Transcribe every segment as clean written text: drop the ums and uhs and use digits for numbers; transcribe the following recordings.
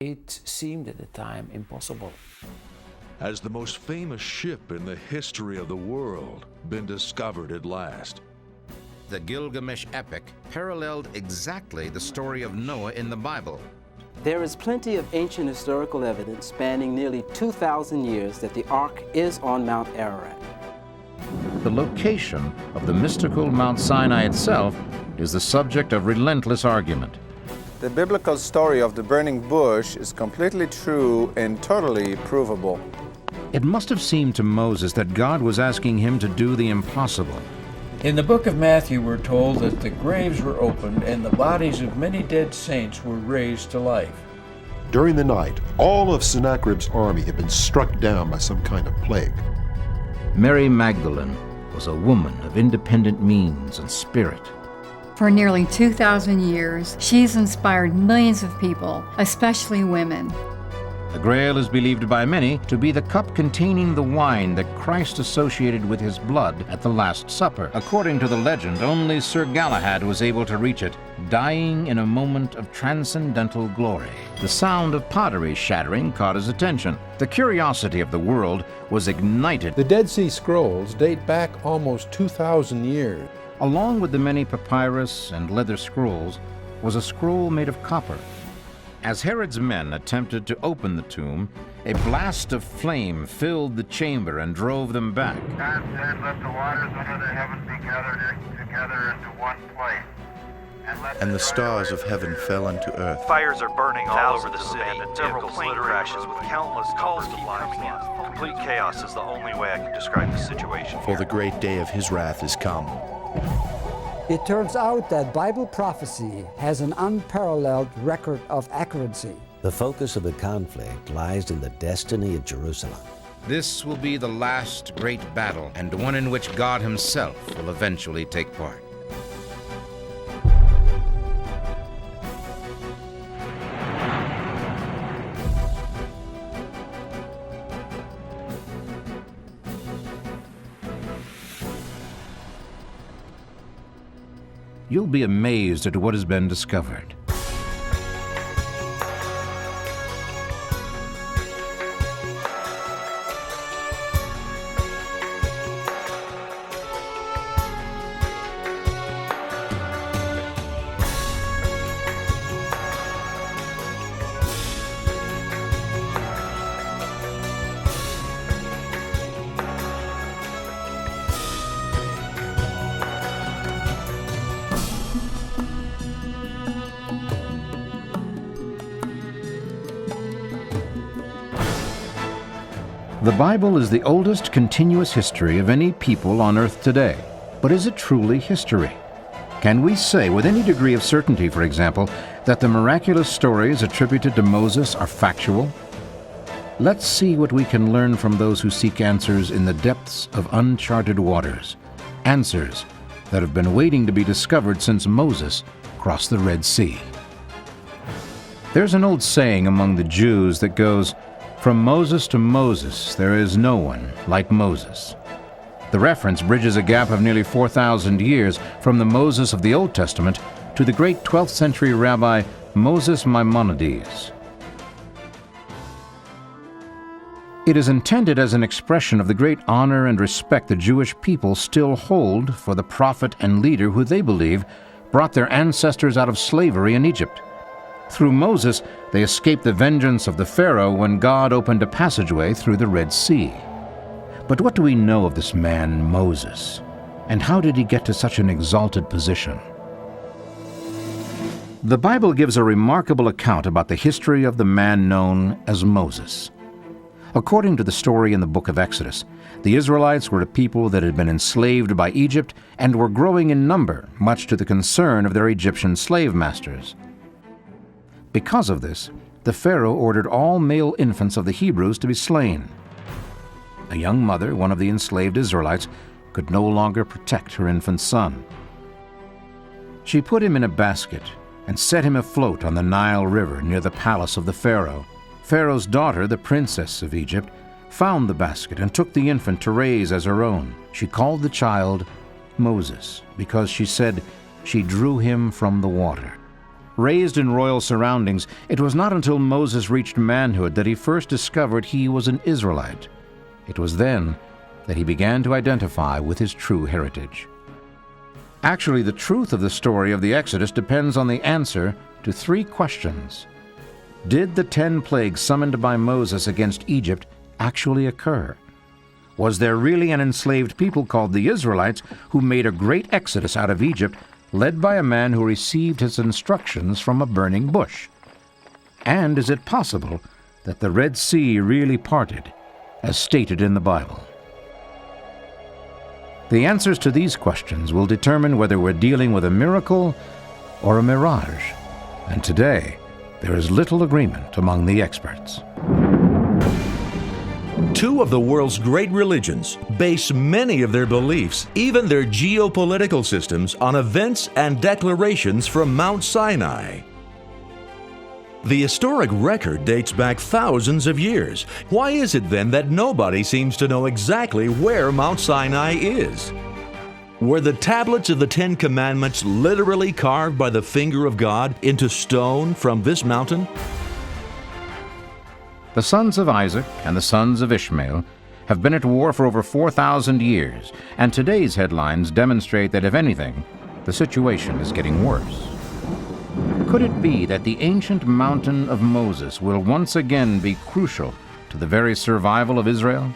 It seemed at the time impossible. Has the most famous ship in the history of the world been discovered at last? The Gilgamesh epic paralleled exactly the story of Noah in the Bible. There is plenty of ancient historical evidence spanning nearly 2,000 years that the Ark is on Mount Ararat. The location of the mystical Mount Sinai itself is the subject of relentless argument. The biblical story of the burning bush is completely true and totally provable. It must have seemed to Moses that God was asking him to do the impossible. In the book of Matthew, we're told that the graves were opened and the bodies of many dead saints were raised to life. During the night, all of Sennacherib's army had been struck down by some kind of plague. Mary Magdalene was a woman of independent means and spirit. For nearly 2,000 years, she's inspired millions of people, especially women. The Grail is believed by many to be the cup containing the wine that Christ associated with his blood at the Last Supper. According to the legend, only Sir Galahad was able to reach it, dying in a moment of transcendental glory. The sound of pottery shattering caught his attention. The curiosity of the world was ignited. The Dead Sea Scrolls date back almost 2,000 years. Along with the many papyrus and leather scrolls was a scroll made of copper. As Herod's men attempted to open the tomb, a blast of flame filled the chamber and drove them back. God said, let the waters under the heaven be gathered together into one place. And the stars of heaven fell unto earth. Fires are burning all over the city, several plane crashes with countless calls keep coming in. Complete chaos is the only way I can describe the situation. For the great day of his wrath is come. It turns out that Bible prophecy has an unparalleled record of accuracy. The focus of the conflict lies in the destiny of Jerusalem. This will be the last great battle, and one in which God himself will eventually take part. You'll be amazed at what has been discovered. The Bible is the oldest continuous history of any people on earth today. But is it truly history? Can we say with any degree of certainty, for example, that the miraculous stories attributed to Moses are factual? Let's see what we can learn from those who seek answers in the depths of uncharted waters. Answers that have been waiting to be discovered since Moses crossed the Red Sea. There's an old saying among the Jews that goes, "From Moses to Moses, there is no one like Moses." The reference bridges a gap of nearly 4,000 years from the Moses of the Old Testament to the great 12th century rabbi Moses Maimonides. It is intended as an expression of the great honor and respect the Jewish people still hold for the prophet and leader who they believe brought their ancestors out of slavery in Egypt. Through Moses, they escaped the vengeance of the Pharaoh when God opened a passageway through the Red Sea. But what do we know of this man, Moses? And how did he get to such an exalted position? The Bible gives a remarkable account about the history of the man known as Moses. According to the story in the book of Exodus, the Israelites were a people that had been enslaved by Egypt and were growing in number, much to the concern of their Egyptian slave masters. Because of this, the Pharaoh ordered all male infants of the Hebrews to be slain. A young mother, one of the enslaved Israelites, could no longer protect her infant son. She put him in a basket and set him afloat on the Nile River near the palace of the Pharaoh. Pharaoh's daughter, the princess of Egypt, found the basket and took the infant to raise as her own. She called the child Moses because she said she drew him from the water. Raised in royal surroundings, it was not until Moses reached manhood that he first discovered he was an Israelite. It was then that he began to identify with his true heritage. Actually, the truth of the story of the Exodus depends on the answer to 3 questions. Did the 10 plagues summoned by Moses against Egypt actually occur? Was there really an enslaved people called the Isrælites who made a great exodus out of Egypt, led by a man who received his instructions from a burning bush? And is it possible that the Red Sea really parted, as stated in the Bible? The answers to these questions will determine whether we're dealing with a miracle or a mirage. And today, there is little agreement among the experts. 2 of the world's great religions base many of their beliefs, even their geopolitical systems, on events and declarations from Mount Sinai. The historic record dates back thousands of years. Why is it then that nobody seems to know exactly where Mount Sinai is? Were the tablets of the 10 Commandments literally carved by the finger of God into stone from this mountain? The sons of Isaac and the sons of Ishmael have been at war for over 4,000 years, and today's headlines demonstrate that, if anything, the situation is getting worse. Could it be that the ancient mountain of Moses will once again be crucial to the very survival of Israel?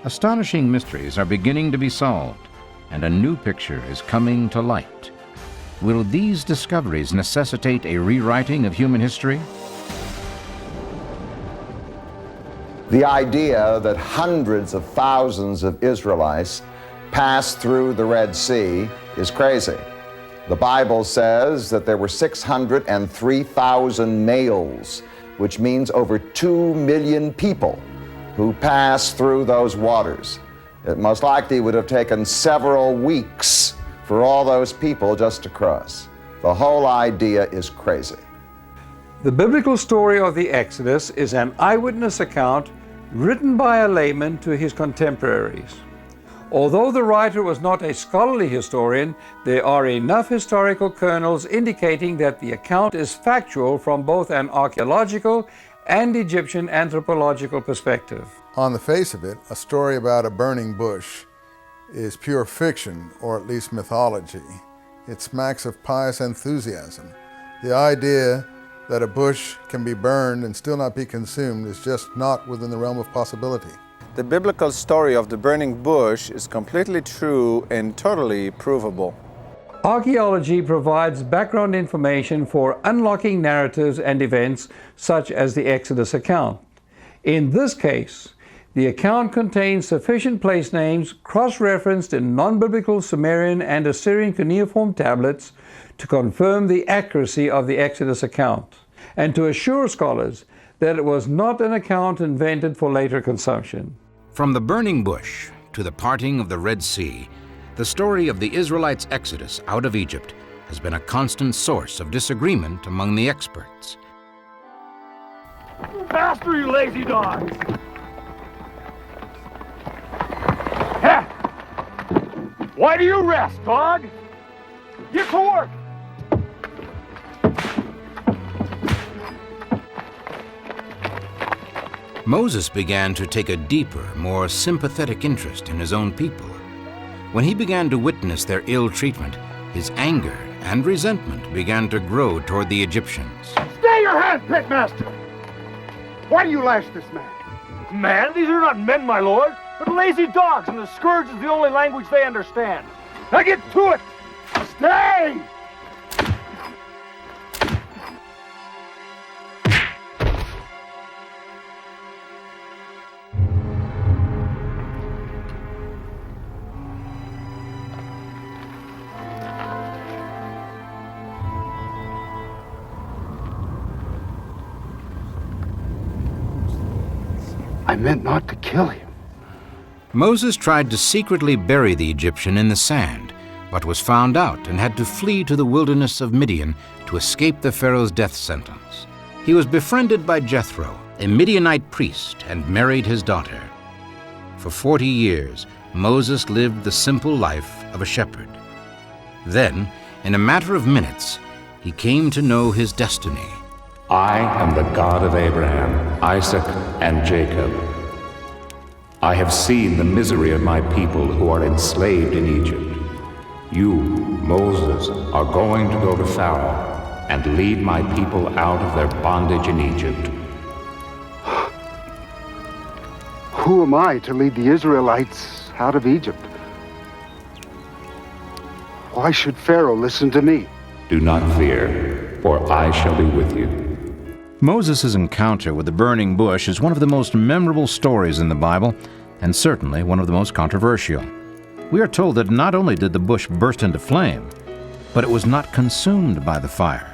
Astonishing mysteries are beginning to be solved, and a new picture is coming to light. Will these discoveries necessitate a rewriting of human history? The idea that hundreds of thousands of Israelites passed through the Red Sea is crazy. The Bible says that there were 603,000 males, which means over 2 million people who passed through those waters. It most likely would have taken several weeks for all those people just to cross. The whole idea is crazy. The biblical story of the Exodus is an eyewitness account written by a layman to his contemporaries. Although the writer was not a scholarly historian, there are enough historical kernels indicating that the account is factual from both an archaeological and Egyptian anthropological perspective. On the face of it, a story about a burning bush is pure fiction, or at least mythology. It smacks of pious enthusiasm. The idea that a bush can be burned and still not be consumed is just not within the realm of possibility. The biblical story of the burning bush is completely true and totally provable. Archaeology provides background information for unlocking narratives and events such as the Exodus account. In this case, the account contains sufficient place names cross-referenced in non-biblical Sumerian and Assyrian cuneiform tablets to confirm the accuracy of the Exodus account, and to assure scholars that it was not an account invented for later consumption. From the burning bush to the parting of the Red Sea, the story of the Israelites' exodus out of Egypt has been a constant source of disagreement among the experts. Faster, you lazy dogs! Why do you rest, dog? Get to work! Moses began to take a deeper, more sympathetic interest in his own people. When he began to witness their ill treatment, his anger and resentment began to grow toward the Egyptians. Stay your hand, pitmaster! Why do you lash this man? Man? These are not men, my lord, but lazy dogs, and the scourge is the only language they understand. Now get to it! Stay! I meant not to kill him. Moses tried to secretly bury the Egyptian in the sand, but was found out and had to flee to the wilderness of Midian to escape the Pharaoh's death sentence. He was befriended by Jethro, a Midianite priest, and married his daughter. For 40 years, Moses lived the simple life of a shepherd. Then, in a matter of minutes, he came to know his destiny. I am the God of Abraham, Isaac, and Jacob. I have seen the misery of my people who are enslaved in Egypt. You, Moses, are going to go to Pharaoh and lead my people out of their bondage in Egypt. Who am I to lead the Israelites out of Egypt? Why should Pharaoh listen to me? Do not fear, for I shall be with you. Moses' encounter with the burning bush is one of the most memorable stories in the Bible, and certainly one of the most controversial. We are told that not only did the bush burst into flame, but it was not consumed by the fire.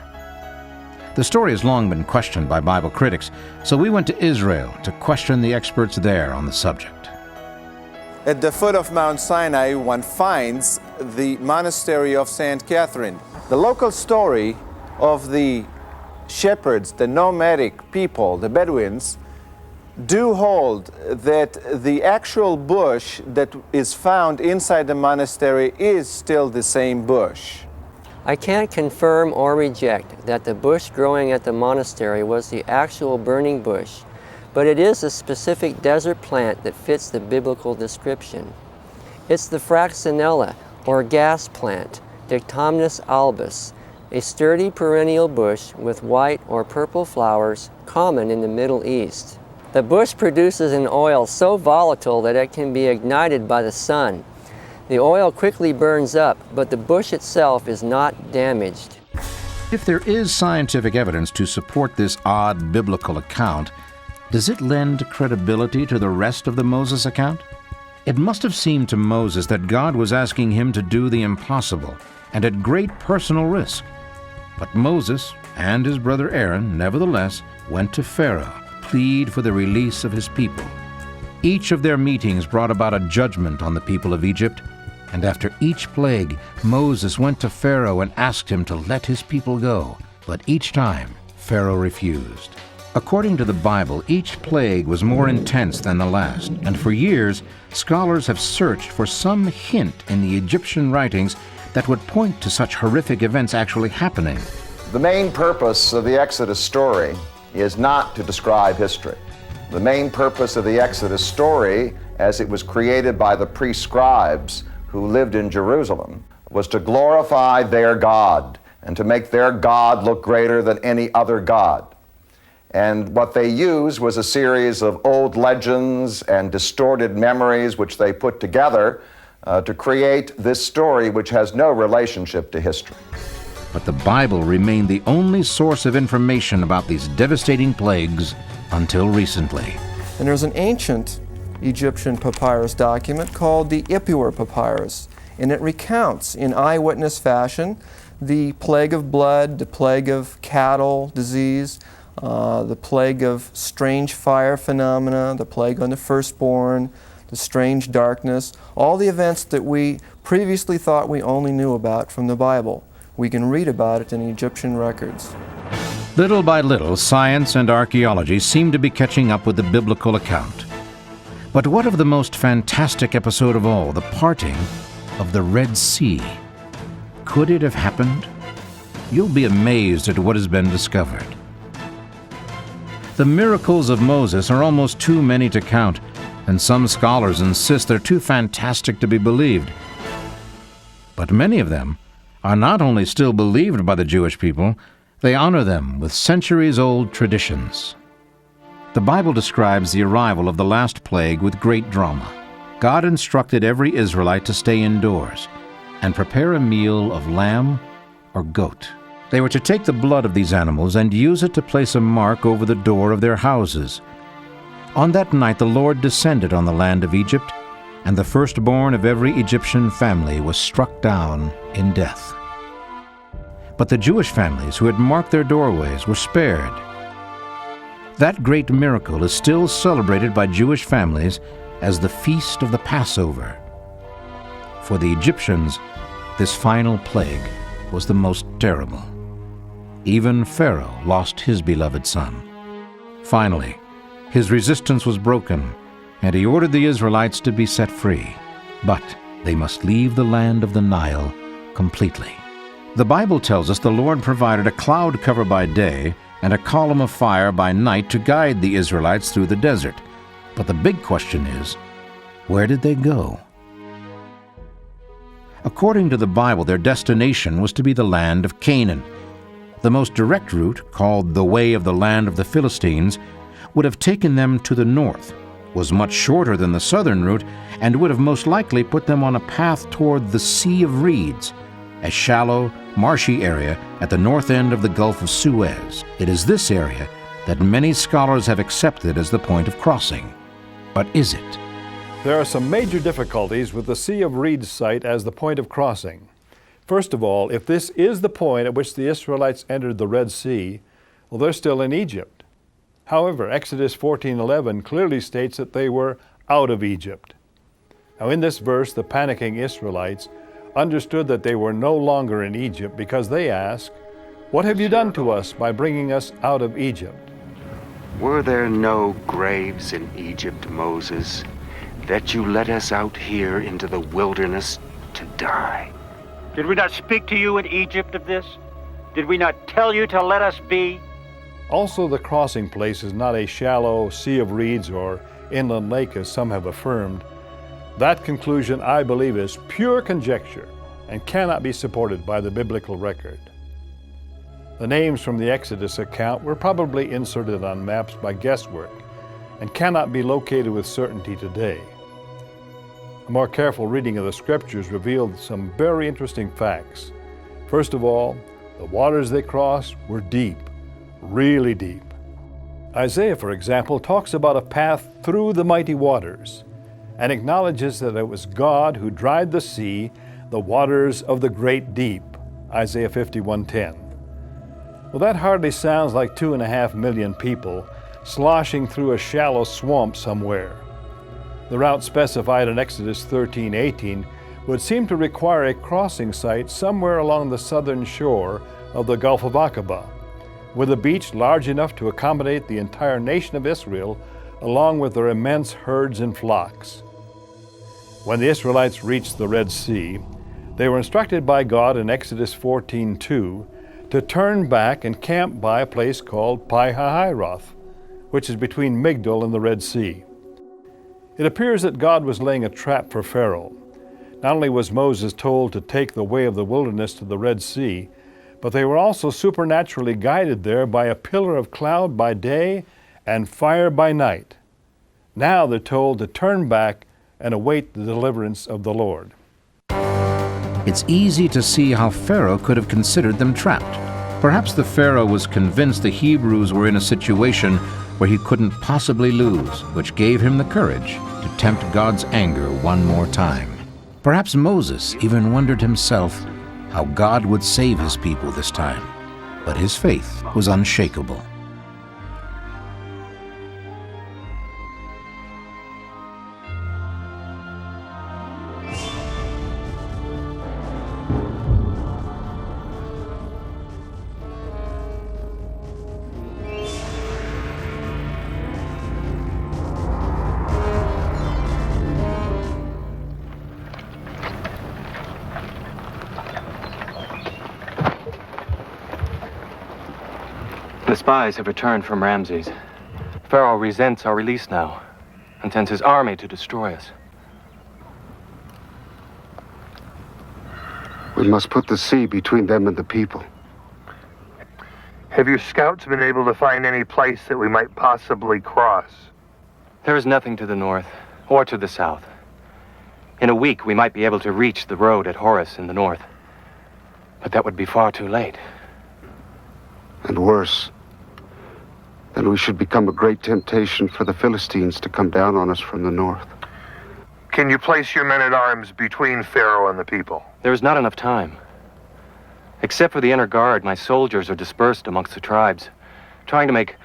The story has long been questioned by Bible critics, so we went to Israel to question the experts there on the subject. At the foot of Mount Sinai, one finds the monastery of St. Catherine. The local story of the shepherds, the nomadic people, the Bedouins, do hold that the actual bush that is found inside the monastery is still the same bush. I can't confirm or reject that the bush growing at the monastery was the actual burning bush, but it is a specific desert plant that fits the biblical description. It's the fraxinella, or gas plant, Dictamnus albus, a sturdy perennial bush with white or purple flowers common in the Middle East. The bush produces an oil so volatile that it can be ignited by the sun. The oil quickly burns up, but the bush itself is not damaged. If there is scientific evidence to support this odd biblical account, does it lend credibility to the rest of the Moses account? It must have seemed to Moses that God was asking him to do the impossible and at great personal risk. But Moses and his brother Aaron, nevertheless, went to Pharaoh, plead for the release of his people. Each of their meetings brought about a judgment on the people of Egypt, and after each plague, Moses went to Pharaoh and asked him to let his people go, but each time, Pharaoh refused. According to the Bible, each plague was more intense than the last, and for years, scholars have searched for some hint in the Egyptian writings that would point to such horrific events actually happening. The main purpose of the Exodus story is not to describe history. The main purpose of the Exodus story, as it was created by the pre-scribes who lived in Jerusalem, was to glorify their God and to make their God look greater than any other God. And what they used was a series of old legends and distorted memories which they put together to create this story which has no relationship to history. But the Bible remained the only source of information about these devastating plagues until recently. And there's an ancient Egyptian papyrus document called the Ipuwer Papyrus, and it recounts in eyewitness fashion the plague of blood, the plague of cattle disease, the plague of strange fire phenomena, the plague on the firstborn, the strange darkness, all the events that we previously thought we only knew about from the Bible. We can read about it in Egyptian records. Little by little, science and archaeology seem to be catching up with the biblical account. But what of the most fantastic episode of all, the parting of the Red Sea? Could it have happened? You'll be amazed at what has been discovered. The miracles of Moses are almost too many to count, and some scholars insist they're too fantastic to be believed. But many of them are not only still believed by the Jewish people, they honor them with centuries-old traditions. The Bible describes the arrival of the last plague with great drama. God instructed every Israelite to stay indoors and prepare a meal of lamb or goat. They were to take the blood of these animals and use it to place a mark over the door of their houses. On that night the Lord descended on the land of Egypt, and the firstborn of every Egyptian family was struck down in death. But the Jewish families who had marked their doorways were spared. That great miracle is still celebrated by Jewish families as the Feast of the Passover. For the Egyptians, this final plague was the most terrible. Even Pharaoh lost his beloved son. Finally, his resistance was broken, and he ordered the Israelites to be set free. But they must leave the land of the Nile completely. The Bible tells us the Lord provided a cloud cover by day and a column of fire by night to guide the Israelites through the desert. But the big question is, where did they go? According to the Bible, their destination was to be the land of Canaan. The most direct route, called the way of the land of the Philistines, would have taken them to the north, was much shorter than the southern route, and would have most likely put them on a path toward the Sea of Reeds, a shallow, marshy area at the north end of the Gulf of Suez. It is this area that many scholars have accepted as the point of crossing. But is it? There are some major difficulties with the Sea of Reeds site as the point of crossing. First of all, if this is the point at which the Israelites entered the Red Sea, well, they're still in Egypt. However, Exodus 14:11 clearly states that they were out of Egypt. Now, in this verse, the panicking Israelites understood that they were no longer in Egypt because they asked, "What have you done to us by bringing us out of Egypt?" Were there no graves in Egypt, Moses, that you led us out here into the wilderness to die? Did we not speak to you in Egypt of this? Did we not tell you to let us be? Also, the crossing place is not a shallow Sea of Reeds or inland lake as some have affirmed. That conclusion, I believe, is pure conjecture and cannot be supported by the biblical record. The names from the Exodus account were probably inserted on maps by guesswork and cannot be located with certainty today. A more careful reading of the scriptures revealed some very interesting facts. First of all, the waters they crossed were deep, really deep. Isaiah, for example, talks about a path through the mighty waters and acknowledges that it was God who dried the sea, the waters of the great deep, Isaiah 51:10. Well, that hardly sounds like 2.5 million people sloshing through a shallow swamp somewhere. The route specified in Exodus 13:18 would seem to require a crossing site somewhere along the southern shore of the Gulf of Aqaba, with a beach large enough to accommodate the entire nation of Israel, along with their immense herds and flocks. When the Israelites reached the Red Sea, they were instructed by God in Exodus 14:2 to turn back and camp by a place called Pi-hahiroth, which is between Migdol and the Red Sea. It appears that God was laying a trap for Pharaoh. Not only was Moses told to take the way of the wilderness to the Red Sea, but they were also supernaturally guided there by a pillar of cloud by day and fire by night. Now they're told to turn back and await the deliverance of the Lord. It's easy to see how Pharaoh could have considered them trapped. Perhaps the Pharaoh was convinced the Hebrews were in a situation where he couldn't possibly lose, which gave him the courage to tempt God's anger one more time. Perhaps Moses even wondered himself how God would save his people this time, but his faith was unshakable. The spies have returned from Ramses. Pharaoh resents our release now and sends his army to destroy us. We must put the sea between them and the people. Have your scouts been able to find any place that we might possibly cross? There is nothing to the north or to the south. In a week, we might be able to reach the road at Horus in the north. But that would be far too late. And worse, then we should become a great temptation for the Philistines to come down on us from the north. Can you place your men-at-arms between Pharaoh and the people? There is not enough time. Except for the inner guard, my soldiers are dispersed amongst the tribes, trying to make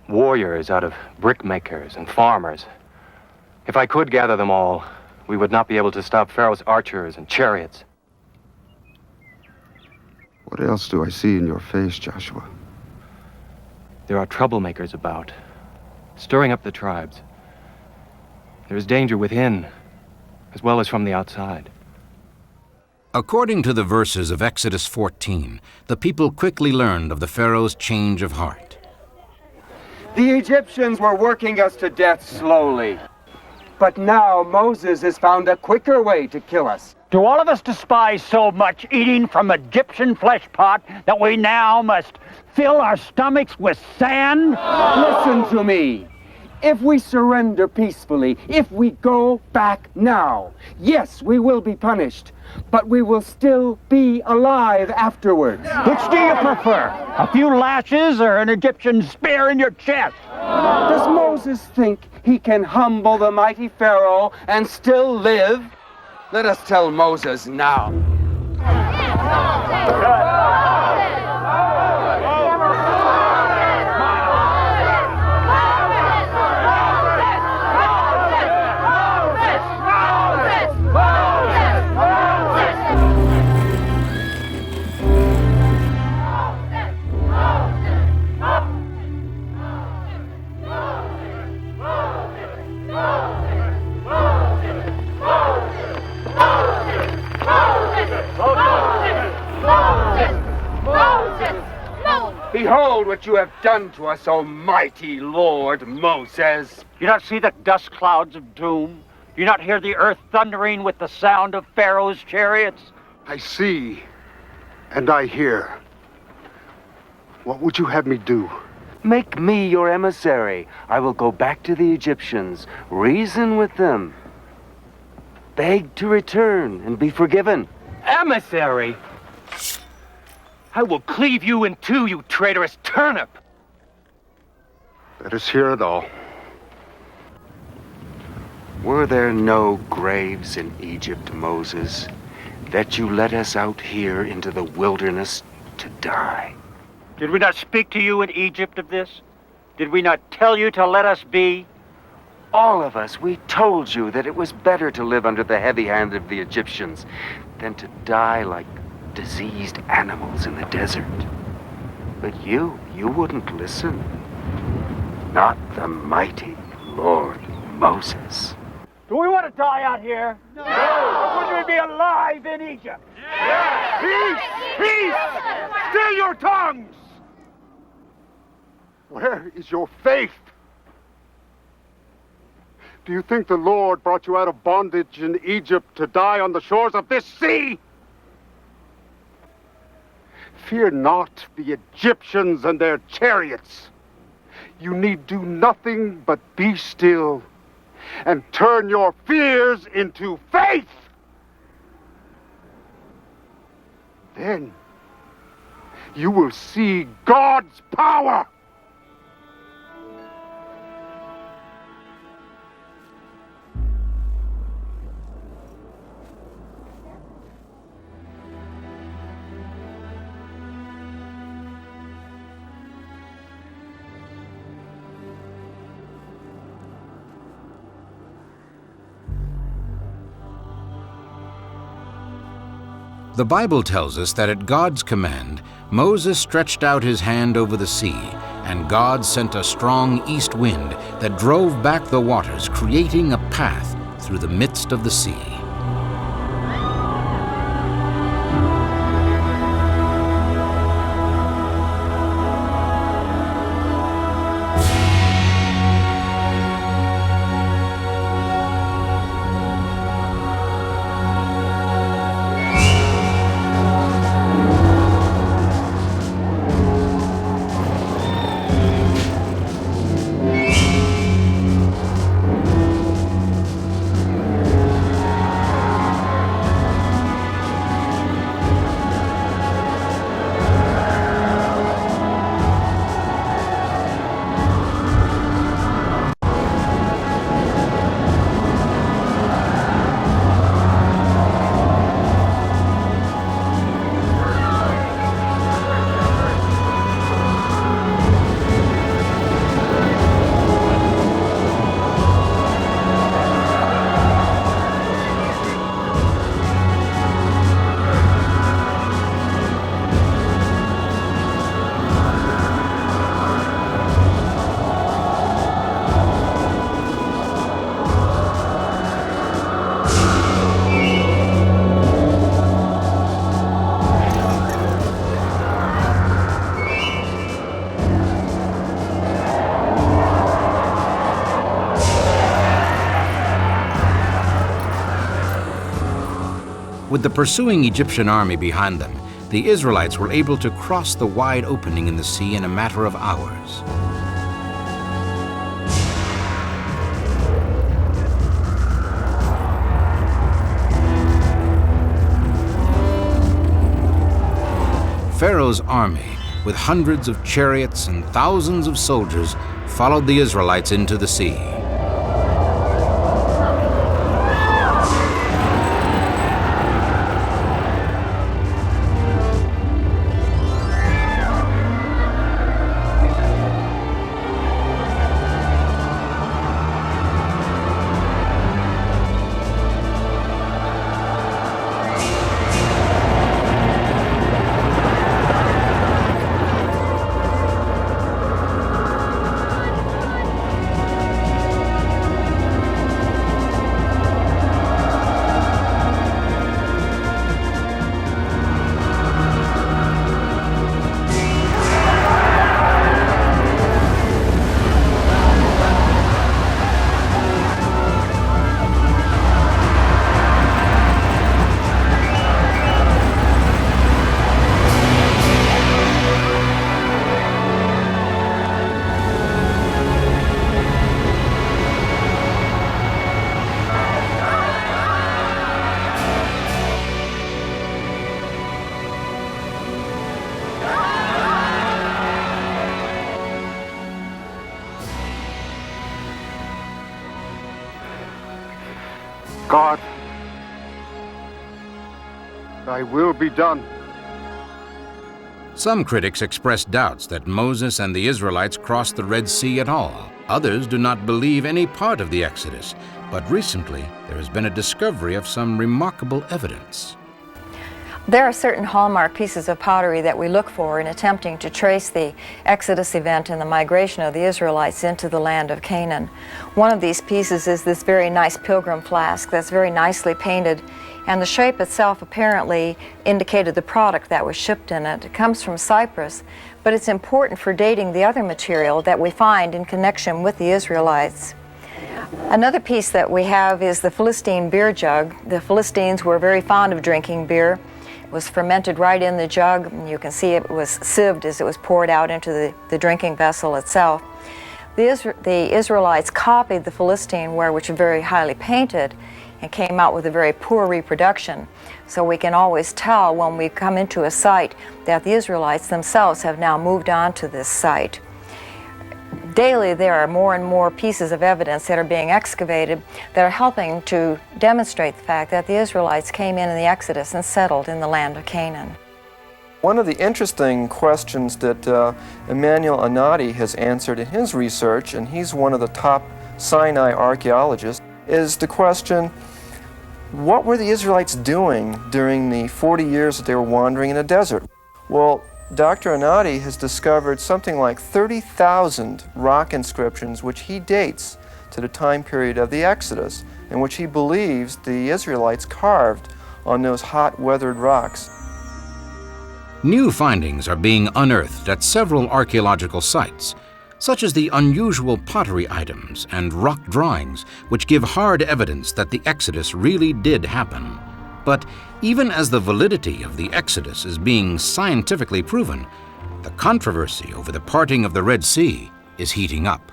warriors out of brickmakers and farmers. If I could gather them all, we would not be able to stop Pharaoh's archers and chariots. What else do I see in your face, Joshua? There are troublemakers about, stirring up the tribes. There is danger within, as well as from the outside. According to the verses of Exodus 14, the people quickly learned of the Pharaoh's change of heart. The Egyptians were working us to death slowly. But now Moses has found a quicker way to kill us. Do all of us despise so much eating from Egyptian flesh pot that we now must fill our stomachs with sand? Listen to me. If we surrender peacefully, if we go back now, yes, we will be punished, but we will still be alive afterwards. Which do you prefer? A few lashes or an Egyptian spear in your chest? Does Moses think he can humble the mighty Pharaoh and still live? Let us tell Moses now. Behold what you have done to us, O mighty Lord Moses. Do you not see the dust clouds of doom? Do you not hear the earth thundering with the sound of Pharaoh's chariots? I see, and I hear. What would you have me do? Make me your emissary. I will go back to the Egyptians, reason with them, beg to return and be forgiven. Emissary? I will cleave you in two, you traitorous turnip! Let us hear it all. Were there no graves in Egypt, Moses, that you led us out here into the wilderness to die? Did we not speak to you in Egypt of this? Did we not tell you to let us be? All of us, we told you that it was better to live under the heavy hand of the Egyptians than to die like diseased animals in the desert. But you wouldn't listen. Not the mighty Lord Moses. Do we want to die out here? No! Or would we be alive in Egypt? Yes! Peace! Peace! Still your tongues! Where is your faith? Do you think the Lord brought you out of bondage in Egypt to die on the shores of this sea? Fear not the Egyptians and their chariots. You need do nothing but be still and turn your fears into faith. Then you will see God's power. The Bible tells us that at God's command, Moses stretched out his hand over the sea, and God sent a strong east wind that drove back the waters, creating a path through the midst of the sea. With the pursuing Egyptian army behind them, the Israelites were able to cross the wide opening in the sea in a matter of hours. Pharaoh's army, with hundreds of chariots and thousands of soldiers, followed the Israelites into the sea. God, thy will be done. Some critics express doubts that Moses and the Israelites crossed the Red Sea at all. Others do not believe any part of the Exodus, but recently there has been a discovery of some remarkable evidence. There are certain hallmark pieces of pottery that we look for in attempting to trace the Exodus event and the migration of the Israelites into the land of Canaan. One of these pieces is this very nice pilgrim flask that's very nicely painted, and the shape itself apparently indicated the product that was shipped in it. It comes from Cyprus, but it's important for dating the other material that we find in connection with the Israelites. Another piece that we have is the Philistine beer jug. The Philistines were very fond of drinking beer. It was fermented right in the jug, and you can see it was sieved as it was poured out into the drinking vessel itself. The Israelites copied the Philistine ware, which was very highly painted, and came out with a very poor reproduction. So we can always tell when we come into a site that the Israelites themselves have now moved on to this site. Daily there are more and more pieces of evidence that are being excavated that are helping to demonstrate the fact that the Israelites came in the Exodus and settled in the land of Canaan. One of the interesting questions that Emmanuel Anati has answered in his research, and he's one of the top Sinai archaeologists, is the question, what were the Israelites doing during the 40 years that they were wandering in the desert? Well, Dr. Anati has discovered something like 30,000 rock inscriptions which he dates to the time period of the Exodus, and which he believes the Israelites carved on those hot weathered rocks. New findings are being unearthed at several archaeological sites, such as the unusual pottery items and rock drawings, which give hard evidence that the Exodus really did happen. But even as the validity of the Exodus is being scientifically proven, the controversy over the parting of the Red Sea is heating up.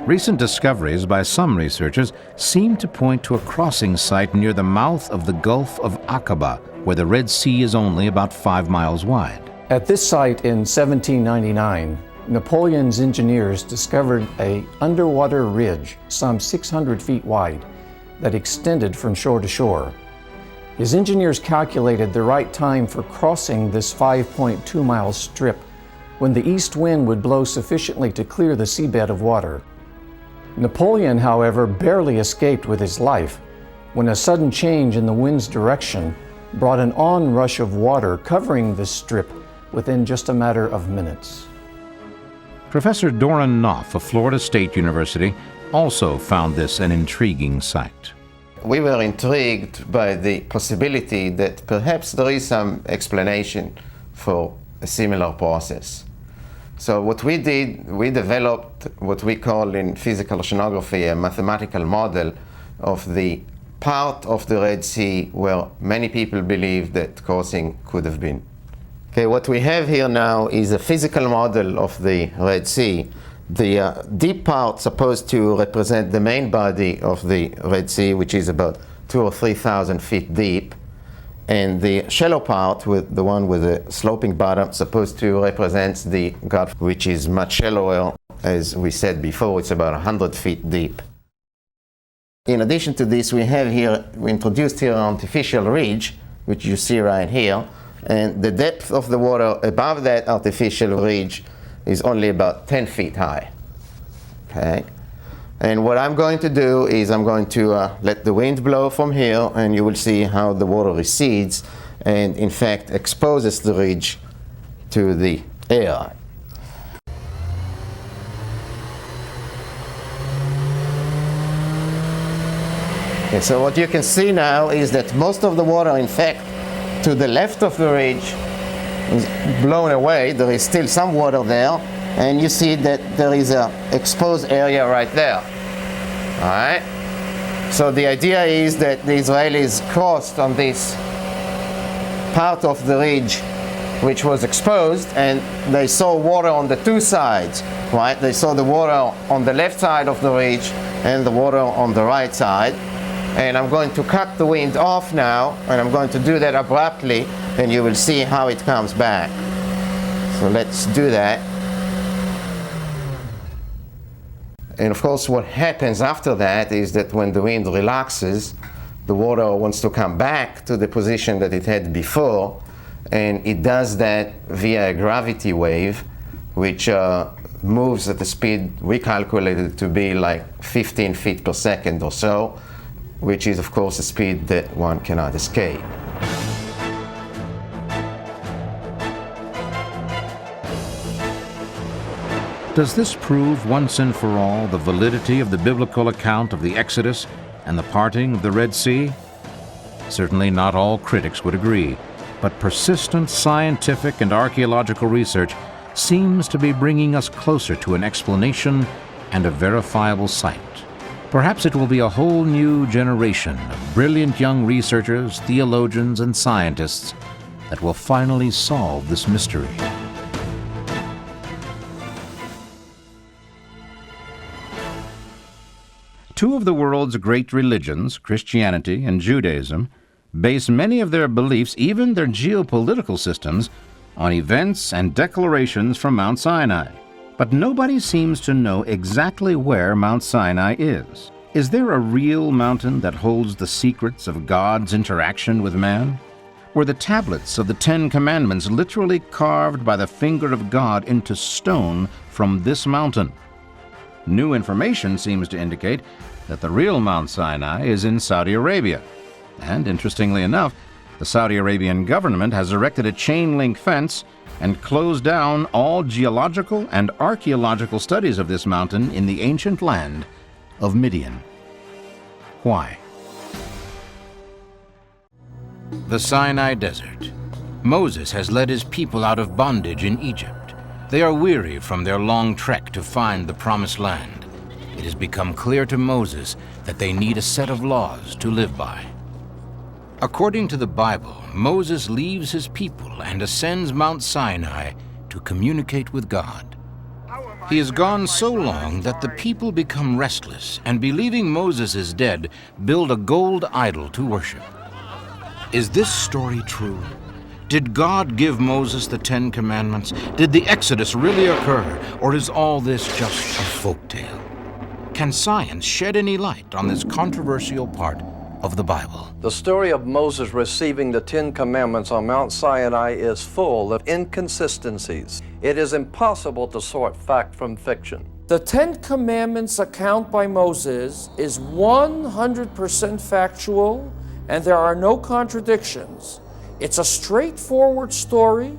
Recent discoveries by some researchers seem to point to a crossing site near the mouth of the Gulf of Aqaba, where the Red Sea is only about 5 miles wide. At this site in 1799, Napoleon's engineers discovered an underwater ridge some 600 feet wide that extended from shore to shore. His engineers calculated the right time for crossing this 5.2-mile strip when the east wind would blow sufficiently to clear the seabed of water. Napoleon, however, barely escaped with his life when a sudden change in the wind's direction brought an onrush of water covering this strip within just a matter of minutes. Professor Doran Knopf of Florida State University also found this an intriguing site. We were intrigued by the possibility that perhaps there is some explanation for a similar process. So what we did, we developed what we call in physical oceanography a mathematical model of the part of the Red Sea where many people believe that crossing could have been. Okay, what we have here now is a physical model of the Red Sea. The deep part supposed to represent the main body of the Red Sea, which is about 2,000 or 3,000 feet deep. And the shallow part, with the one with the sloping bottom, supposed to represent the Gulf, which is much shallower. As we said before, it's about 100 feet deep. In addition to this, we introduced here an artificial ridge, which you see right here. And the depth of the water above that artificial ridge is only about 10 feet high. Okay? And what I'm going to do is I'm going to let the wind blow from here, and you will see how the water recedes and in fact exposes the ridge to the air. Okay, so what you can see now is that most of the water, in fact, to the left of the ridge is blown away. There is still some water there, and you see that there is an exposed area right there. All right? So the idea is that the Israelis crossed on this part of the ridge which was exposed, and they saw water on the two sides, right? They saw the water on the left side of the ridge and the water on the right side. And I'm going to cut the wind off now, and I'm going to do that abruptly, and you will see how it comes back. So let's do that. And of course, what happens after that is that when the wind relaxes, the water wants to come back to the position that it had before, and it does that via a gravity wave, which moves at the speed we calculated to be like 15 feet per second or so, which is, of course, a speed that one cannot escape. Does this prove once and for all the validity of the biblical account of the Exodus and the parting of the Red Sea? Certainly not all critics would agree, but persistent scientific and archaeological research seems to be bringing us closer to an explanation and a verifiable site. Perhaps it will be a whole new generation of brilliant young researchers, theologians, and scientists that will finally solve this mystery. Two of the world's great religions, Christianity and Judaism, base many of their beliefs, even their geopolitical systems, on events and declarations from Mount Sinai. But nobody seems to know exactly where Mount Sinai is. Is there a real mountain that holds the secrets of God's interaction with man? Were the tablets of the Ten Commandments literally carved by the finger of God into stone from this mountain? New information seems to indicate that the real Mount Sinai is in Saudi Arabia. And interestingly enough, the Saudi Arabian government has erected a chain-link fence and closed down all geological and archaeological studies of this mountain in the ancient land of Midian. Why? The Sinai Desert. Moses has led his people out of bondage in Egypt. They are weary from their long trek to find the Promised Land. It has become clear to Moses that they need a set of laws to live by. According to the Bible, Moses leaves his people and ascends Mount Sinai to communicate with God. He has gone so long that the people become restless and, believing Moses is dead, build a gold idol to worship. Is this story true? Did God give Moses the Ten Commandments? Did the Exodus really occur, or is all this just a folktale? Can science shed any light on this controversial part of the Bible? The story of Moses receiving the Ten Commandments on Mount Sinai is full of inconsistencies. It is impossible to sort fact from fiction. The Ten Commandments account by Moses is 100% factual, and there are no contradictions. It's a straightforward story,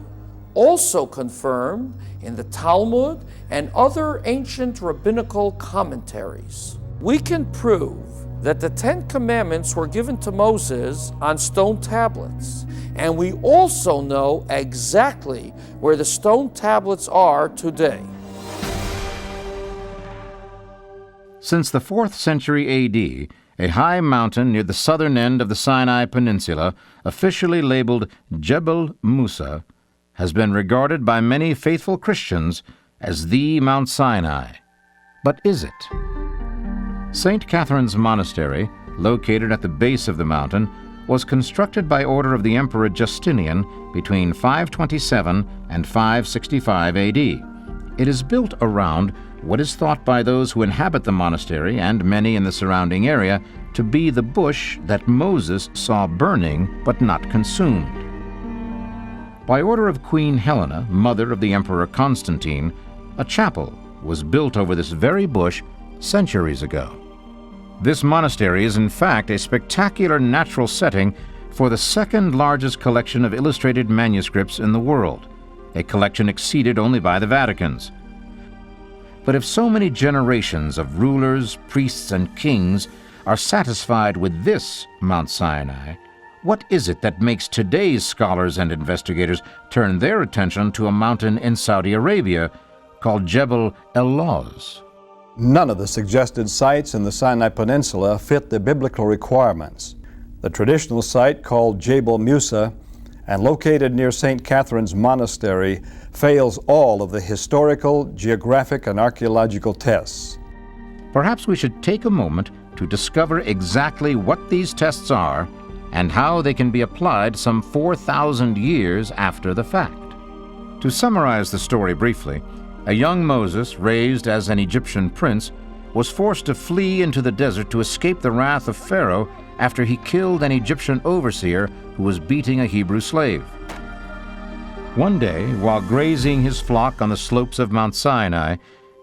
also confirmed in the Talmud and other ancient rabbinical commentaries. We can prove that the Ten Commandments were given to Moses on stone tablets, and we also know exactly where the stone tablets are today. Since the 4th century AD, a high mountain near the southern end of the Sinai Peninsula, officially labeled Jebel Musa, has been regarded by many faithful Christians as the Mount Sinai. But is it? St. Catherine's Monastery, located at the base of the mountain, was constructed by order of the Emperor Justinian between 527 and 565 AD. It is built around what is thought by those who inhabit the monastery and many in the surrounding area to be the bush that Moses saw burning but not consumed. By order of Queen Helena, mother of the Emperor Constantine, a chapel was built over this very bush centuries ago. This monastery is in fact a spectacular natural setting for the second largest collection of illustrated manuscripts in the world, a collection exceeded only by the Vatican's. But if so many generations of rulers, priests, and kings are satisfied with this Mount Sinai, what is it that makes today's scholars and investigators turn their attention to a mountain in Saudi Arabia called Jebel el-Lawz? None of the suggested sites in the Sinai Peninsula fit the biblical requirements. The traditional site, called Jebel Musa, and located near St. Catherine's Monastery, fails all of the historical, geographic, and archaeological tests. Perhaps we should take a moment to discover exactly what these tests are and how they can be applied some 4,000 years after the fact. To summarize the story briefly, a young Moses, raised as an Egyptian prince, was forced to flee into the desert to escape the wrath of Pharaoh after he killed an Egyptian overseer who was beating a Hebrew slave. One day, while grazing his flock on the slopes of Mount Sinai,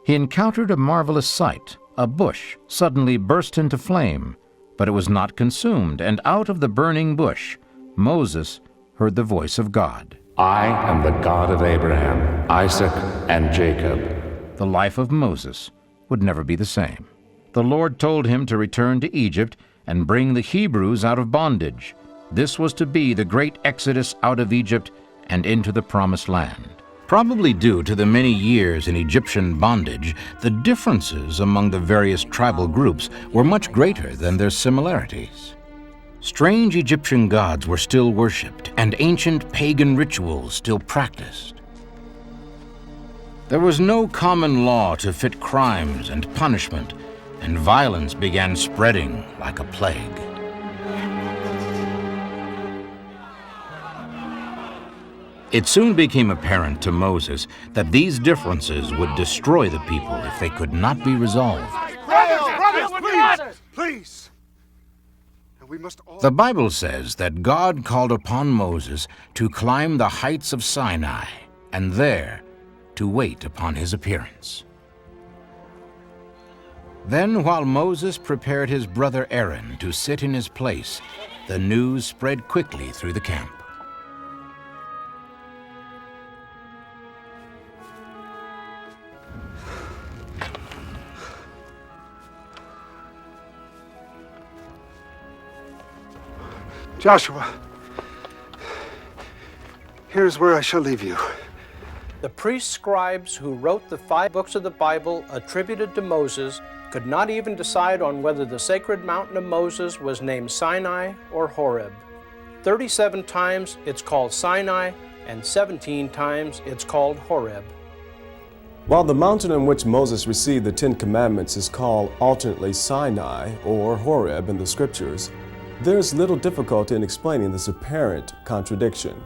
he encountered a marvelous sight. A bush suddenly burst into flame, but it was not consumed, and out of the burning bush, Moses heard the voice of God. I am the God of Abraham, Isaac, and Jacob. The life of Moses would never be the same. The Lord told him to return to Egypt and bring the Hebrews out of bondage. This was to be the great exodus out of Egypt and into the Promised Land. Probably due to the many years in Egyptian bondage, the differences among the various tribal groups were much greater than their similarities. Strange Egyptian gods were still worshipped, and ancient pagan rituals still practiced. There was no common law to fit crimes and punishment, and violence began spreading like a plague. It soon became apparent to Moses that these differences would destroy the people if they could not be resolved. Brothers, please! We must all... The Bible says that God called upon Moses to climb the heights of Sinai, and there to wait upon his appearance. Then, while Moses prepared his brother Aaron to sit in his place, the news spread quickly through the camp. Joshua, here's where I shall leave you. The priest scribes who wrote the 5 books of the Bible attributed to Moses could not even decide on whether the sacred mountain of Moses was named Sinai or Horeb. 37 times it's called Sinai, and 17 times it's called Horeb. While the mountain on which Moses received the 10 Commandments is called alternately Sinai or Horeb in the Scriptures, there's little difficulty in explaining this apparent contradiction.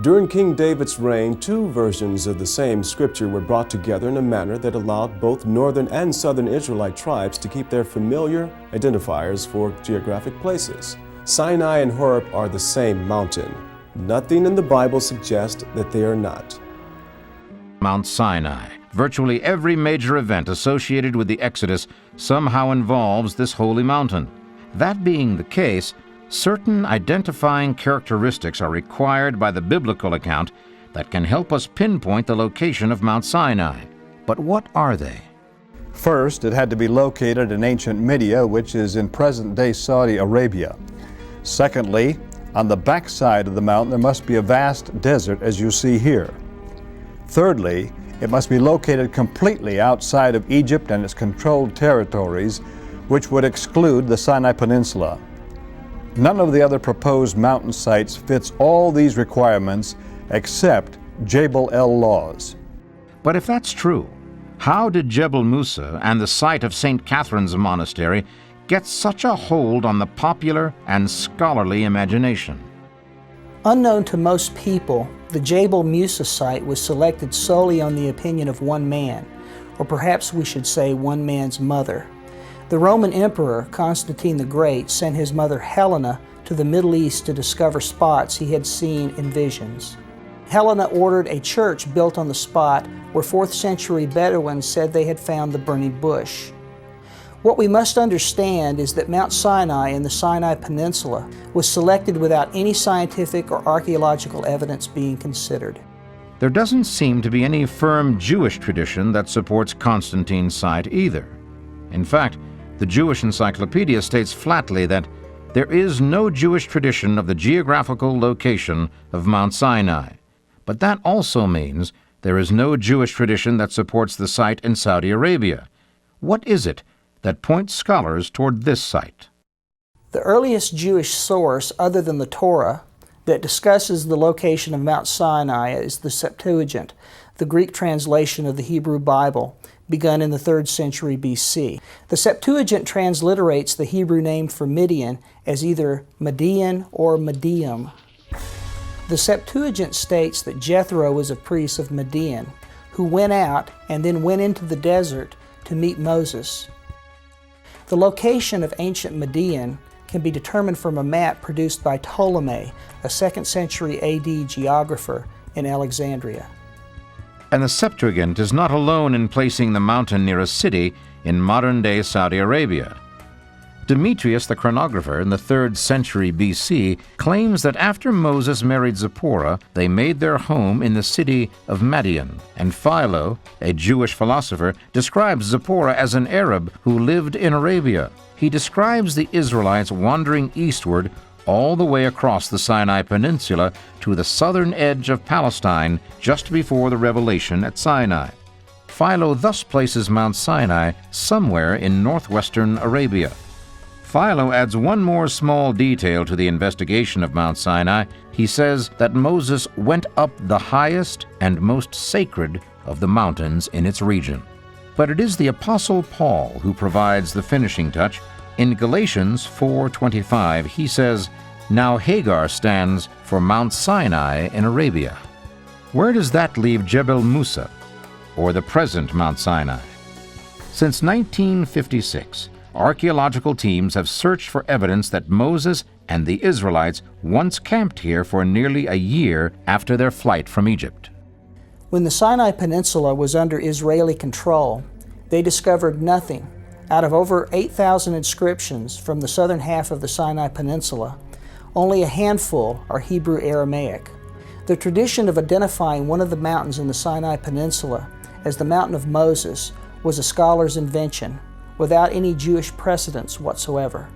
During King David's reign, 2 versions of the same scripture were brought together in a manner that allowed both northern and southern Israelite tribes to keep their familiar identifiers for geographic places. Sinai and Horeb are the same mountain. Nothing in the Bible suggests that they are not. Mount Sinai. Virtually every major event associated with the Exodus somehow involves this holy mountain. That being the case, certain identifying characteristics are required by the biblical account that can help us pinpoint the location of Mount Sinai. But what are they? First, it had to be located in ancient Media, which is in present-day Saudi Arabia. Secondly, on the backside of the mountain there must be a vast desert, as you see here. Thirdly, it must be located completely outside of Egypt and its controlled territories, which would exclude the Sinai Peninsula. None of the other proposed mountain sites fits all these requirements except Jebel El Lawz. But if that's true, how did Jebel Musa and the site of St. Catherine's Monastery get such a hold on the popular and scholarly imagination? Unknown to most people, the Jebel Musa site was selected solely on the opinion of one man, or perhaps we should say one man's mother. The Roman Emperor Constantine the Great sent his mother Helena to the Middle East to discover spots he had seen in visions. Helena ordered a church built on the spot where 4th century Bedouins said they had found the burning bush. What we must understand is that Mount Sinai in the Sinai Peninsula was selected without any scientific or archaeological evidence being considered. There doesn't seem to be any firm Jewish tradition that supports Constantine's site either. In fact, the Jewish Encyclopedia states flatly that there is no Jewish tradition of the geographical location of Mount Sinai. But that also means there is no Jewish tradition that supports the site in Saudi Arabia. What is it that points scholars toward this site? The earliest Jewish source, other than the Torah, that discusses the location of Mount Sinai is the Septuagint, the Greek translation of the Hebrew Bible, begun in the 3rd century BC. The Septuagint transliterates the Hebrew name for Midian as either Median or Medium. The Septuagint states that Jethro was a priest of Midian, who went out and then went into the desert to meet Moses. The location of ancient Midian can be determined from a map produced by Ptolemy, a 2nd century AD geographer in Alexandria. And the Septuagint is not alone in placing the mountain near a city in modern-day Saudi Arabia. Demetrius the chronographer in the 3rd century BC claims that after Moses married Zipporah, they made their home in the city of Madian. And Philo, a Jewish philosopher, describes Zipporah as an Arab who lived in Arabia. He describes the Israelites wandering eastward all the way across the Sinai Peninsula to the southern edge of Palestine just before the revelation at Sinai. Philo thus places Mount Sinai somewhere in northwestern Arabia. Philo adds one more small detail to the investigation of Mount Sinai. He says that Moses went up the highest and most sacred of the mountains in its region. But it is the Apostle Paul who provides the finishing touch. In Galatians 4:25, he says, "Now Hagar stands for Mount Sinai in Arabia." Where does that leave Jebel Musa, or the present Mount Sinai? Since 1956, archaeological teams have searched for evidence that Moses and the Israelites once camped here for nearly a year after their flight from Egypt. When the Sinai Peninsula was under Israeli control, they discovered nothing. Out of over 8,000 inscriptions from the southern half of the Sinai Peninsula, only a handful are Hebrew Aramaic. The tradition of identifying one of the mountains in the Sinai Peninsula as the Mountain of Moses was a scholar's invention, without any Jewish precedents whatsoever.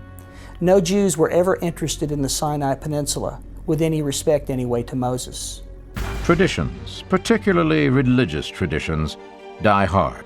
No Jews were ever interested in the Sinai Peninsula, with any respect anyway to Moses. Traditions, particularly religious traditions, die hard.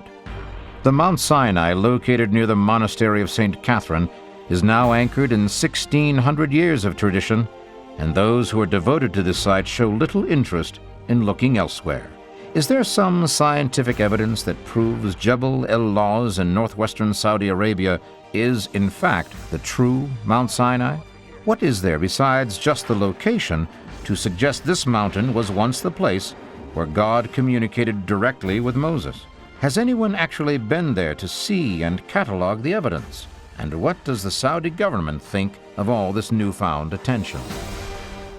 The Mount Sinai, located near the monastery of St. Catherine, is now anchored in 1,600 years of tradition, and those who are devoted to this site show little interest in looking elsewhere. Is there some scientific evidence that proves Jebel El Lawz in northwestern Saudi Arabia is, in fact, the true Mount Sinai? What is there besides just the location to suggest this mountain was once the place where God communicated directly with Moses? Has anyone actually been there to see and catalog the evidence? And what does the Saudi government think of all this newfound attention?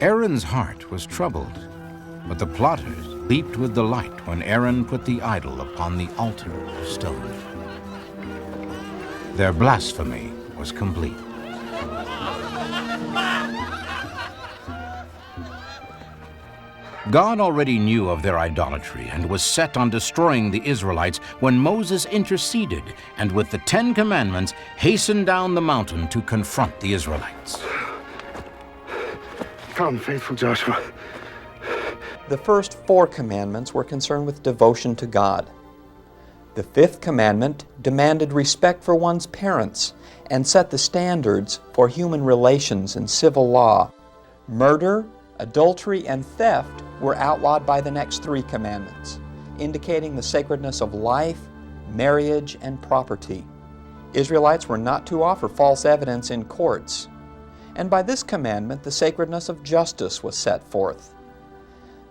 Aaron's heart was troubled, but the plotters leaped with delight when Aaron put the idol upon the altar of stone. Their blasphemy was complete. God already knew of their idolatry and was set on destroying the Israelites when Moses interceded and with the 10 Commandments hastened down the mountain to confront the Israelites. Come, faithful Joshua. The first 4 commandments were concerned with devotion to God. The fifth commandment demanded respect for one's parents and set the standards for human relations and civil law. Murder, adultery, and theft were outlawed by the next three commandments, indicating the sacredness of life, marriage, and property. Israelites were not to offer false evidence in courts, and by this commandment the sacredness of justice was set forth.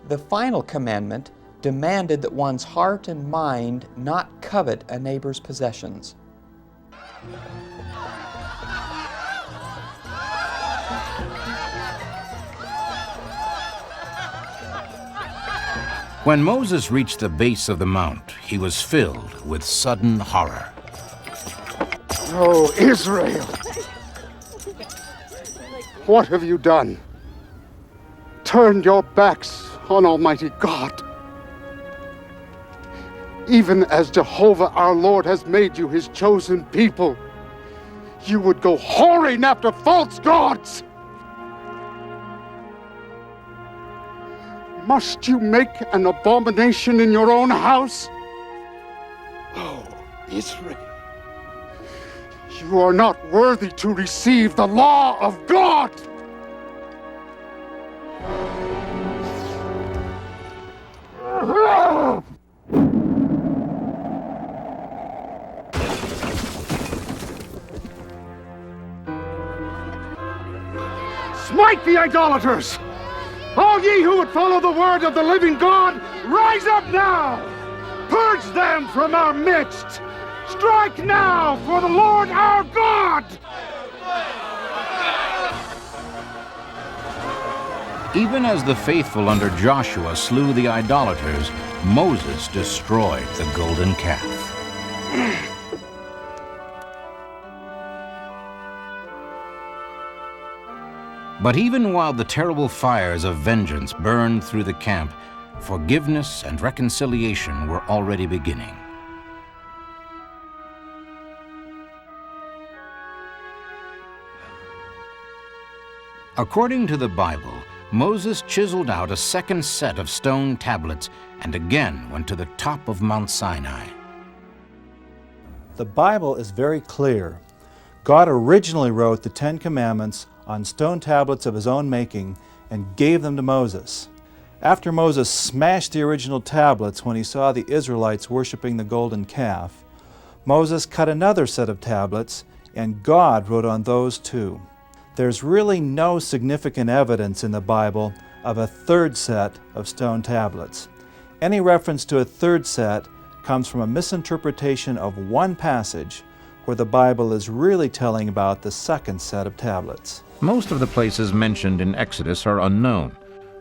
The final commandment demanded that one's heart and mind not covet a neighbor's possessions. When Moses reached the base of the mount, he was filled with sudden horror. Oh, Israel! What have you done? Turned your backs on Almighty God. Even as Jehovah our Lord has made you his chosen people, you would go whoring after false gods. Must you make an abomination in your own house? Oh, Israel, you are not worthy to receive the law of God. Smite the idolaters! All ye who would follow the word of the living God, rise up now! Purge them from our midst! Strike now for the Lord our God! Even as the faithful under Joshua slew the idolaters, Moses destroyed the golden calf. But even while the terrible fires of vengeance burned through the camp, forgiveness and reconciliation were already beginning. According to the Bible, Moses chiseled out a second set of stone tablets and again went to the top of Mount Sinai. The Bible is very clear. God originally wrote the Ten Commandments on stone tablets of his own making and gave them to Moses. After Moses smashed the original tablets when he saw the Israelites worshiping the golden calf, Moses cut another set of tablets and God wrote on those too. There's really no significant evidence in the Bible of a third set of stone tablets. Any reference to a third set comes from a misinterpretation of one passage where the Bible is really telling about the second set of tablets. Most of the places mentioned in Exodus are unknown.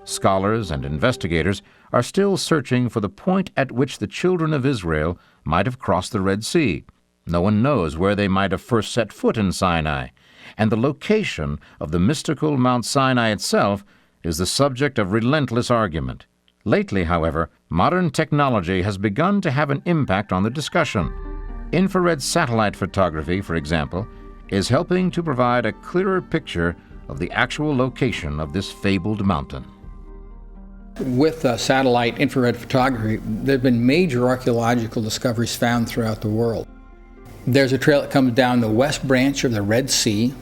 Scholars and investigators are still searching for the point at which the children of Israel might have crossed the Red Sea. No one knows where they might have first set foot in Sinai, and the location of the mystical Mount Sinai itself is the subject of relentless argument. Lately, however, modern technology has begun to have an impact on the discussion. Infrared satellite photography, for example, is helping to provide a clearer picture of the actual location of this fabled mountain. With satellite infrared photography, there have been major archaeological discoveries found throughout the world. There's a trail that comes down the west branch of the Red Sea.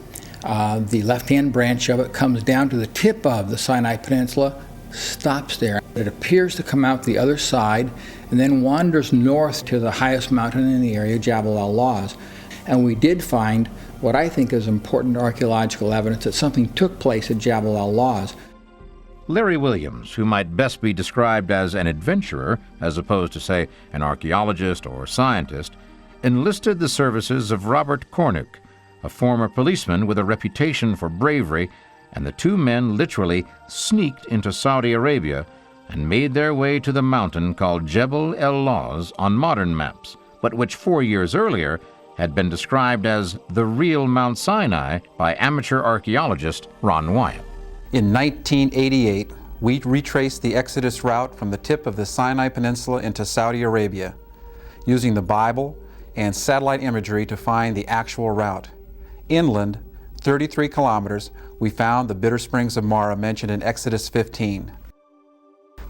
The left-hand branch of it comes down to the tip of the Sinai Peninsula, stops there. It appears to come out the other side and then wanders north to the highest mountain in the area, Jabal al-Lawz. And we did find what I think is important archaeological evidence that something took place at Jabal al-Lawz. Larry Williams, who might best be described as an adventurer, as opposed to, say, an archaeologist or scientist, enlisted the services of Robert Cornuke, a former policeman with a reputation for bravery, and the two men literally sneaked into Saudi Arabia and made their way to the mountain called Jebel el-Lawz on modern maps, but which 4 years earlier had been described as the real Mount Sinai by amateur archaeologist Ron Wyatt. In 1988, we retraced the Exodus route from the tip of the Sinai Peninsula into Saudi Arabia, using the Bible and satellite imagery to find the actual route. Inland, 33 kilometers, we found the bitter springs of Marah mentioned in Exodus 15.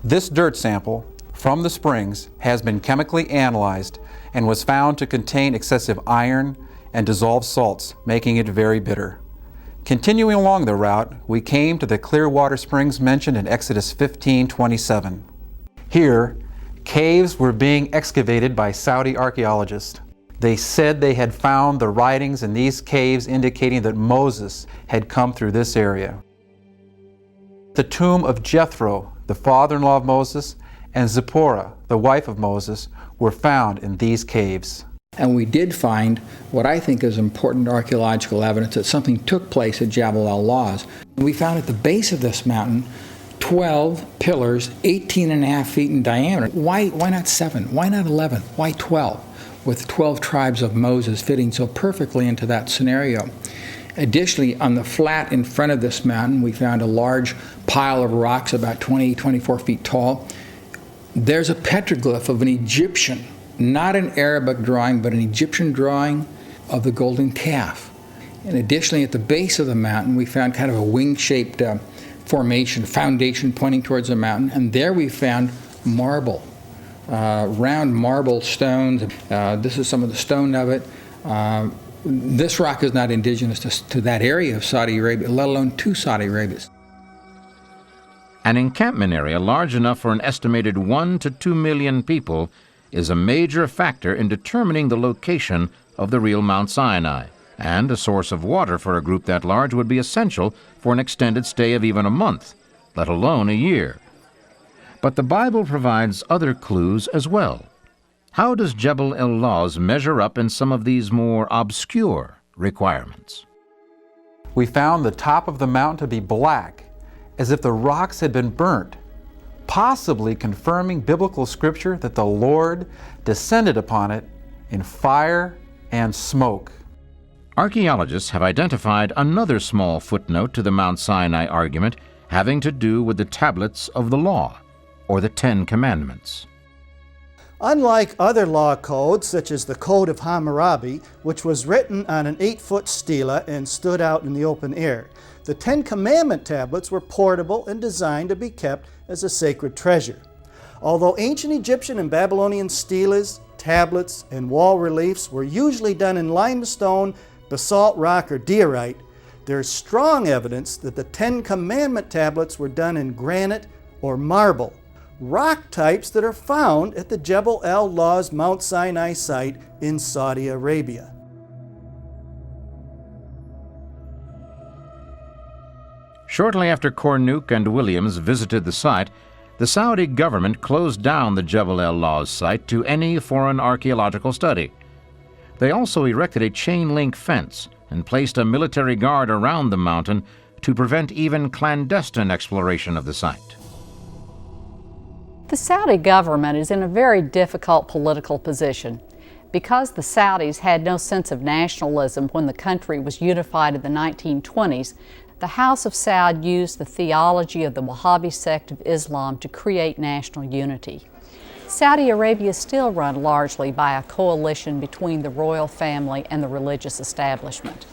This dirt sample from the springs has been chemically analyzed and was found to contain excessive iron and dissolved salts, making it very bitter. Continuing along the route, we came to the clear water springs mentioned in Exodus 15:27. Here, caves were being excavated by Saudi archaeologists. They said they had found the writings in these caves indicating that Moses had come through this area. The tomb of Jethro, the father-in-law of Moses, and Zipporah, the wife of Moses, were found in these caves. And we did find what I think is important archaeological evidence that something took place at Jabal al-Lawz. We found at the base of this mountain 12 pillars, 18.5 feet in diameter. Why not 7? Why not 11? Why 12? With 12 tribes of Moses fitting so perfectly into that scenario. Additionally, on the flat in front of this mountain, we found a large pile of rocks about 24 feet tall. There's a petroglyph of an Egyptian, not an Arabic drawing, but an Egyptian drawing of the golden calf. And additionally, at the base of the mountain, we found kind of a wing-shaped formation, foundation pointing towards the mountain, and there we found marble. Round marble stones. This is some of the stone of it. This rock is not indigenous to that area of Saudi Arabia, let alone to Saudi Arabia. An encampment area large enough for an estimated 1 to 2 million people is a major factor in determining the location of the real Mount Sinai, and a source of water for a group that large would be essential for an extended stay of even a month, let alone a year. But the Bible provides other clues as well. How does Jabal al-Lawz measure up in some of these more obscure requirements? We found the top of the mountain to be black, as if the rocks had been burnt, possibly confirming biblical scripture that the Lord descended upon it in fire and smoke. Archaeologists have identified another small footnote to the Mount Sinai argument having to do with the tablets of the law, or the 10 Commandments. Unlike other law codes, such as the Code of Hammurabi, which was written on an 8-foot stela and stood out in the open air, the 10 Commandment tablets were portable and designed to be kept as a sacred treasure. Although ancient Egyptian and Babylonian stelas, tablets, and wall reliefs were usually done in limestone, basalt rock, or diorite, there is strong evidence that the 10 Commandment tablets were done in granite or marble, rock types that are found at the Jabal al-Lawz Mount Sinai site in Saudi Arabia. Shortly after Cornuke and Williams visited the site, the Saudi government closed down the Jabal al-Lawz site to any foreign archaeological study. They also erected a chain-link fence and placed a military guard around the mountain to prevent even clandestine exploration of the site. The Saudi government is in a very difficult political position. Because the Saudis had no sense of nationalism when the country was unified in the 1920s, the House of Saud used the theology of the Wahhabi sect of Islam to create national unity. Saudi Arabia is still run largely by a coalition between the royal family and the religious establishment.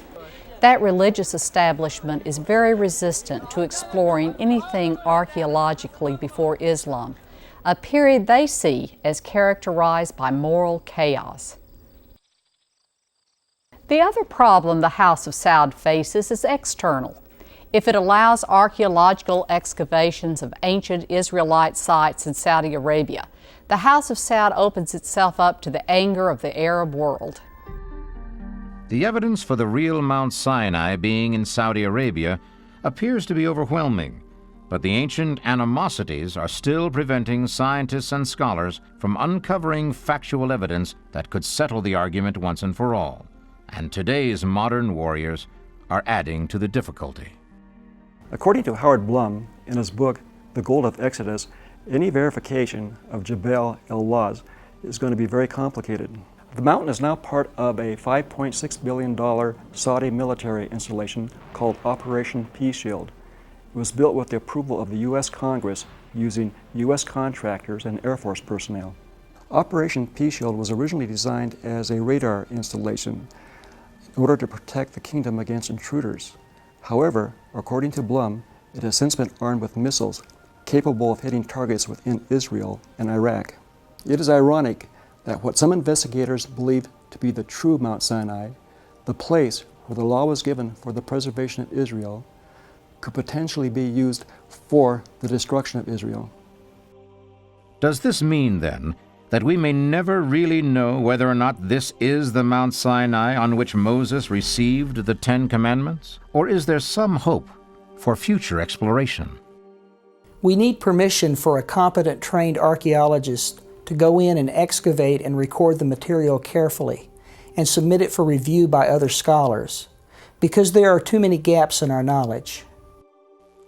That religious establishment is very resistant to exploring anything archaeologically before Islam, a period they see as characterized by moral chaos. The other problem the House of Saud faces is external. If it allows archaeological excavations of ancient Israelite sites in Saudi Arabia, the House of Saud opens itself up to the anger of the Arab world. The evidence for the real Mount Sinai being in Saudi Arabia appears to be overwhelming, but the ancient animosities are still preventing scientists and scholars from uncovering factual evidence that could settle the argument once and for all. And today's modern warriors are adding to the difficulty. According to Howard Blum, in his book, The Gold of Exodus, any verification of Jabal al-Lawz is going to be very complicated. The mountain is now part of a $5.6 billion Saudi military installation called Operation Peace Shield. It was built with the approval of the U.S. Congress using U.S. contractors and Air Force personnel. Operation Peace Shield was originally designed as a radar installation in order to protect the kingdom against intruders. However, according to Blum, it has since been armed with missiles capable of hitting targets within Israel and Iraq. It is ironic that what some investigators believe to be the true Mount Sinai, the place where the law was given for the preservation of Israel, could potentially be used for the destruction of Israel. Does this mean, then, that we may never really know whether or not this is the Mount Sinai on which Moses received the Ten Commandments? Or is there some hope for future exploration? We need permission for a competent, trained archaeologist to go in and excavate and record the material carefully and submit it for review by other scholars, because there are too many gaps in our knowledge.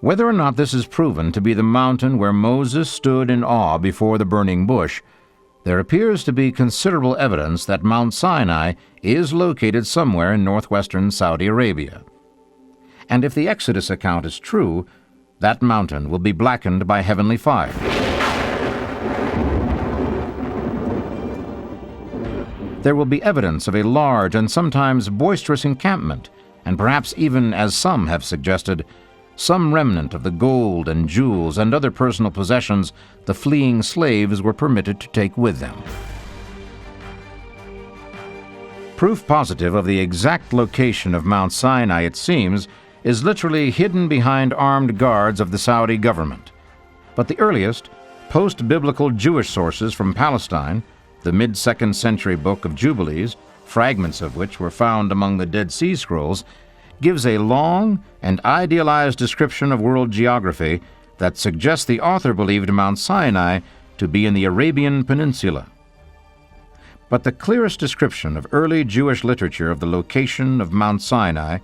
Whether or not this is proven to be the mountain where Moses stood in awe before the burning bush, there appears to be considerable evidence that Mount Sinai is located somewhere in northwestern Saudi Arabia. And if the Exodus account is true, that mountain will be blackened by heavenly fire. There will be evidence of a large and sometimes boisterous encampment, and perhaps even, as some have suggested, some remnant of the gold and jewels and other personal possessions the fleeing slaves were permitted to take with them. Proof positive of the exact location of Mount Sinai, it seems, is literally hidden behind armed guards of the Saudi government. But the earliest, post-biblical Jewish sources from Palestine, the mid-2nd century Book of Jubilees, fragments of which were found among the Dead Sea Scrolls, gives a long and idealized description of world geography that suggests the author believed Mount Sinai to be in the Arabian Peninsula. But the clearest description of early Jewish literature of the location of Mount Sinai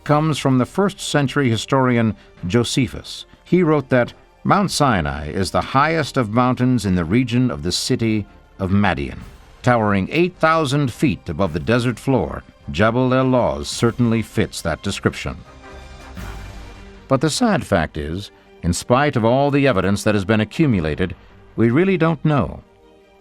comes from the 1st century historian Josephus. He wrote that Mount Sinai is the highest of mountains in the region of the city of Madian. Towering 8,000 feet above the desert floor, Jabal el-Lawz certainly fits that description. But the sad fact is, in spite of all the evidence that has been accumulated, we really don't know,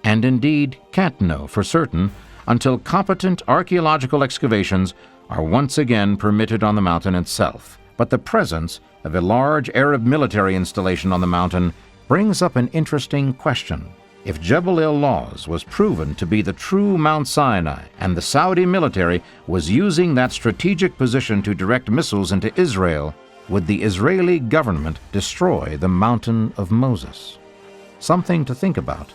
and indeed can't know for certain until competent archaeological excavations are once again permitted on the mountain itself. But the presence of a large Arab military installation on the mountain brings up an interesting question. If Jabal el-Lawz was proven to be the true Mount Sinai, and the Saudi military was using that strategic position to direct missiles into Israel, would the Israeli government destroy the Mountain of Moses? Something to think about.